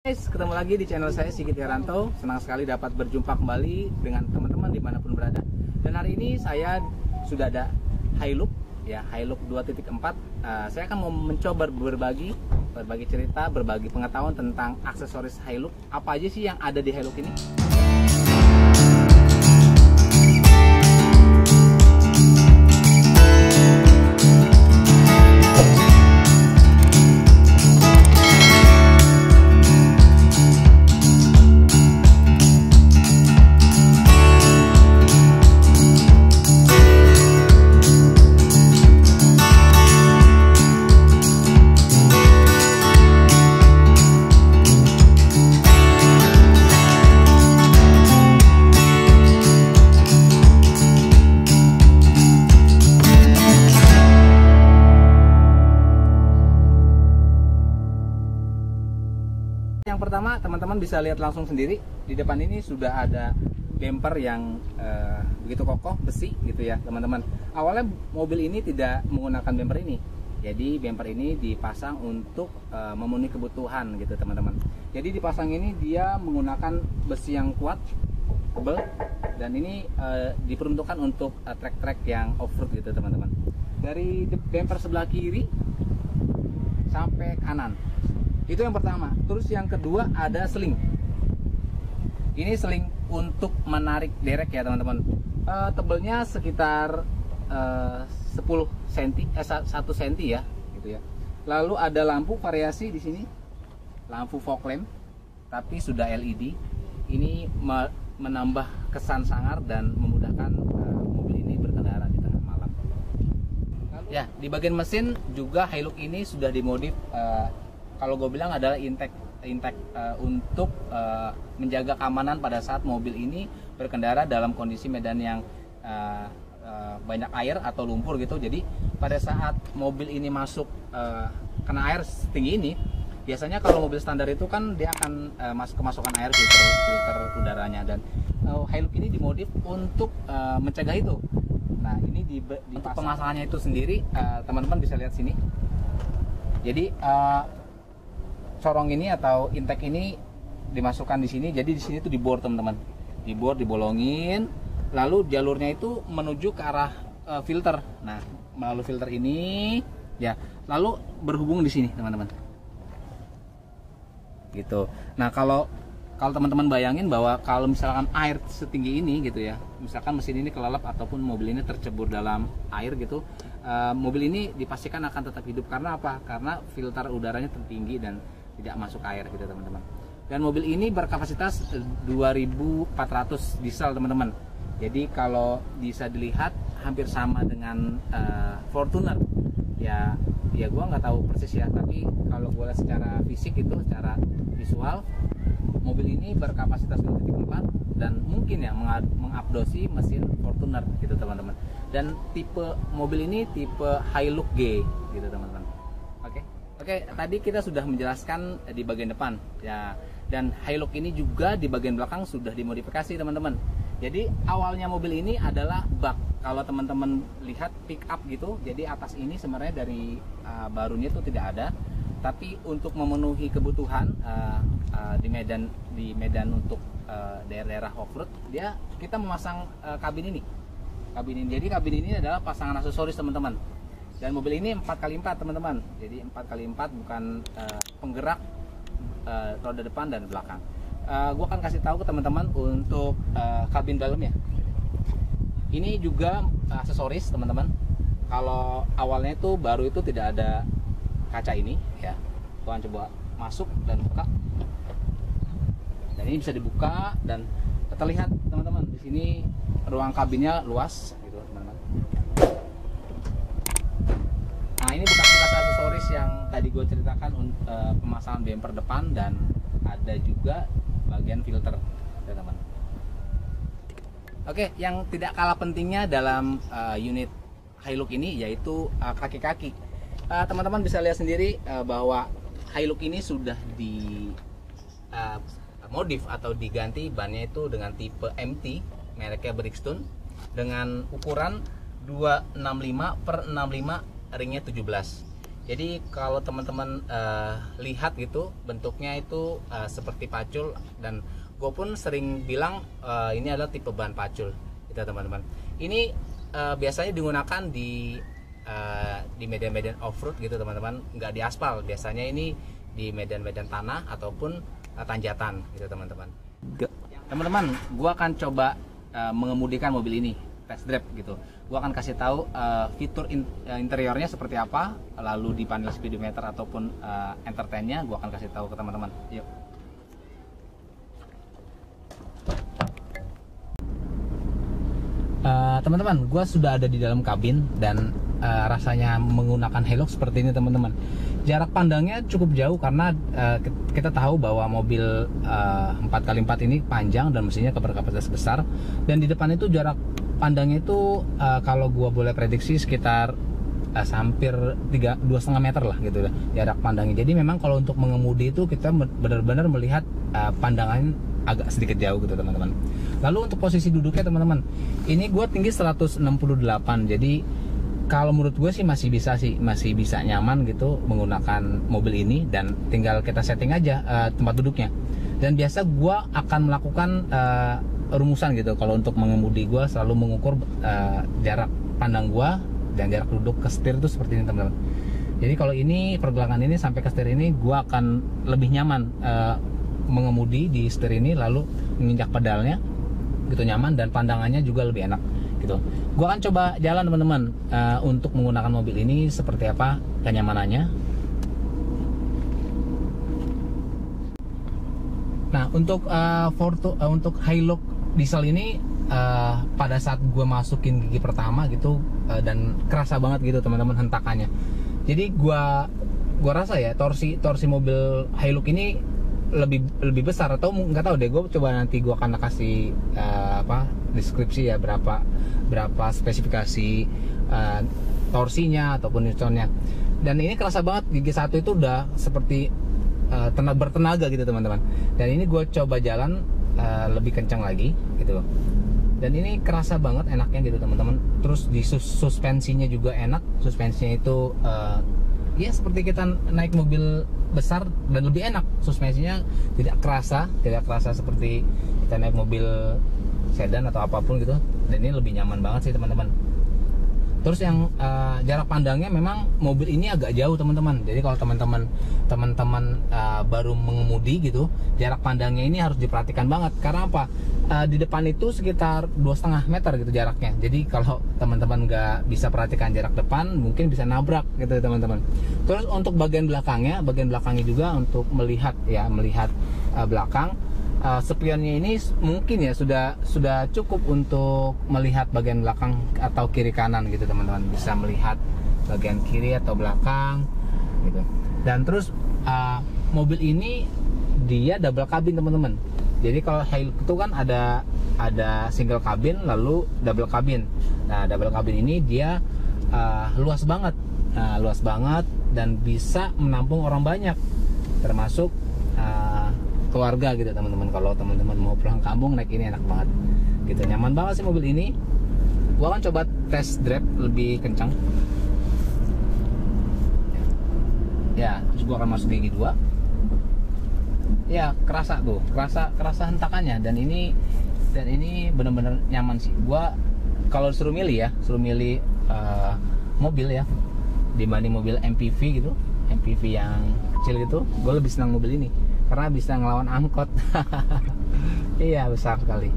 Guys, ketemu lagi di channel saya Sigit Heranto. Senang sekali dapat berjumpa kembali dengan teman-teman dimanapun berada. Dan hari ini saya sudah ada Hilux, ya Hilux 2.4. Saya akan mau mencoba berbagi cerita, berbagi pengetahuan tentang aksesoris Hilux. Apa aja sih yang ada di Hilux ini? Yang pertama, teman-teman bisa lihat langsung sendiri di depan ini sudah ada bumper yang begitu kokoh, besi gitu ya teman-teman. Awalnya mobil ini tidak menggunakan bumper ini, jadi bumper ini dipasang untuk memenuhi kebutuhan gitu teman-teman. Jadi dipasang ini dia menggunakan besi yang kuat, tebal, dan ini diperuntukkan untuk trek-trek yang off-road gitu teman-teman. Dari bumper sebelah kiri sampai kanan, itu yang pertama. Terus yang kedua ada seling. Ini seling untuk menarik derek ya teman-teman. Tebelnya sekitar 10 cm, 1 cm ya, gitu ya. Lalu ada lampu variasi di sini, lampu fog lamp, tapi sudah LED. Ini menambah kesan sangar dan memudahkan mobil ini berkendara di tengah malam. Ya, di bagian mesin juga Hilux ini sudah dimodif. Kalau gue bilang adalah intake untuk menjaga keamanan pada saat mobil ini berkendara dalam kondisi medan yang banyak air atau lumpur gitu. Jadi pada saat mobil ini masuk kena air setinggi ini, biasanya kalau mobil standar itu kan dia akan kemasukan air, filter udaranya, dan Hilux ini dimodif untuk mencegah itu. Nah, ini di pemasangannya itu sendiri, teman-teman bisa lihat sini. Jadi corong ini atau intake ini dimasukkan di sini. Jadi di sini tuh dibor teman-teman, dibor, dibolongin, lalu jalurnya itu menuju ke arah filter. Nah, melalui filter ini ya, lalu berhubung di sini teman-teman. Gitu. Nah, kalau teman-teman bayangin bahwa kalau misalkan air setinggi ini gitu ya, misalkan mesin ini kelelep ataupun mobil ini tercebur dalam air gitu, mobil ini dipastikan akan tetap hidup. Karena apa? Karena filter udaranya tertinggi dan tidak masuk air gitu teman-teman. Dan mobil ini berkapasitas 2400 diesel teman-teman. Jadi kalau bisa dilihat hampir sama dengan Fortuner. Ya gua nggak tahu persis ya, tapi kalau gua lihat secara fisik itu, secara visual, mobil ini berkapasitas 2.4 dan mungkin ya mengupdosi mesin Fortuner gitu teman-teman. Dan tipe mobil ini tipe Hilux G gitu teman-teman. Oke, tadi kita sudah menjelaskan di bagian depan ya, dan Hilux ini juga di bagian belakang sudah dimodifikasi teman-teman. Jadi awalnya mobil ini adalah bak. Kalau teman-teman lihat pick up gitu, jadi atas ini sebenarnya dari barunya itu tidak ada, tapi untuk memenuhi kebutuhan di Medan untuk daerah-daerah off-road, kita memasang kabin ini. Jadi kabin ini adalah pasangan aksesoris teman-teman. Dan mobil ini 4x4 teman-teman. Jadi 4x4 bukan penggerak roda depan dan belakang. Gue akan kasih tahu ke teman-teman untuk kabin dalamnya. Ini juga aksesoris teman-teman. Kalau awalnya itu baru itu tidak ada kaca ini ya. Gue akan coba masuk dan buka. Dan ini bisa dibuka dan terlihat teman-teman, di sini ruang kabinnya luas gitu teman-teman. Nah, ini bekas-bekas aksesoris yang tadi gue ceritakan, pemasangan bumper depan dan ada juga bagian filter teman-teman. Oke, yang tidak kalah pentingnya dalam unit Hilux ini yaitu kaki-kaki. Teman-teman bisa lihat sendiri bahwa Hilux ini sudah di modif atau diganti bannya itu dengan tipe MT, mereknya Bridgestone, dengan ukuran 265/65, ringnya 17. Jadi kalau teman-teman lihat gitu bentuknya itu seperti pacul, dan gue pun sering bilang ini adalah tipe ban pacul gitu teman-teman. Ini biasanya digunakan di medan-medan off-road gitu teman-teman, nggak di aspal. Biasanya ini di medan-medan tanah ataupun tanjatan gitu teman-teman. Teman-teman, gue akan coba mengemudikan mobil ini, test drive gitu. Gue akan kasih tahu fitur interiornya seperti apa, lalu di panel speedometer ataupun entertainnya gue akan kasih tahu ke teman-teman. Yuk. Teman-teman, gue sudah ada di dalam kabin dan rasanya menggunakan Hilux seperti ini teman-teman. Jarak pandangnya cukup jauh karena kita tahu bahwa mobil 4x4 ini panjang dan mesinnya berkapasitas besar, dan di depan itu jarak pandangnya itu kalau gua boleh prediksi sekitar hampir 2,5 meter lah gitu jarak pandangnya. Jadi memang kalau untuk mengemudi itu kita benar-benar melihat pandangan agak sedikit jauh gitu teman-teman. Lalu untuk posisi duduknya teman-teman, ini gue tinggi 168, jadi kalau menurut gue sih masih bisa nyaman gitu menggunakan mobil ini, dan tinggal kita setting aja tempat duduknya. Dan biasa gue akan melakukan rumusan gitu. Kalau untuk mengemudi, gue selalu mengukur jarak pandang gue dan jarak duduk ke setir itu seperti ini teman-teman. Jadi kalau ini pergelangan ini sampai ke setir ini, gue akan lebih nyaman mengemudi di setir ini, lalu menginjak pedalnya gitu nyaman, dan pandangannya juga lebih enak gitu. Gua akan coba jalan teman-teman untuk menggunakan mobil ini seperti apa kenyamanannya. Nah, untuk untuk Hilux diesel ini pada saat gue masukin gigi pertama gitu dan kerasa banget gitu teman-teman hentakannya. Jadi gua rasa ya torsi mobil Hilux ini lebih besar, atau nggak tahu deh, gue coba nanti gue akan kasih deskripsi ya berapa spesifikasi torsinya ataupun newtonnya. Dan ini kerasa banget, gigi satu itu udah seperti bertenaga gitu teman-teman. Dan ini gue coba jalan lebih kencang lagi gitu, dan ini kerasa banget enaknya gitu teman-teman. Terus di suspensinya juga enak, suspensinya itu ya seperti kita naik mobil besar dan lebih enak. Suspensinya tidak kerasa seperti kita naik mobil sedan atau apapun gitu, dan ini lebih nyaman banget sih teman-teman. Terus yang jarak pandangnya memang mobil ini agak jauh teman-teman. Jadi kalau teman-teman baru mengemudi gitu, jarak pandangnya ini harus diperhatikan banget. Karena apa? Di depan itu sekitar 2,5 meter gitu jaraknya. Jadi kalau teman-teman nggak bisa perhatikan jarak depan, mungkin bisa nabrak gitu teman-teman. Terus untuk bagian belakangnya juga untuk melihat belakang. Spionnya ini mungkin ya sudah cukup untuk melihat bagian belakang atau kiri kanan gitu teman-teman, bisa melihat bagian kiri atau belakang gitu. Dan terus mobil ini dia double cabin teman-teman. Jadi kalau Hilux itu kan ada single cabin lalu double cabin. Nah, double cabin ini dia luas banget dan bisa menampung orang banyak, termasuk keluarga gitu teman-teman. Kalau teman-teman mau pulang kampung naik ini enak banget gitu, nyaman banget sih mobil ini. Gua akan coba test drive lebih kencang ya, terus gua akan masuk gigi 2 ya, kerasa hentakannya, dan ini bener-bener nyaman sih. Gua kalau suruh milih mobil ya dibanding mobil MPV gitu, MPV yang kecil gitu, gue lebih senang mobil ini karena bisa ngelawan angkot. Iya, besar sekali.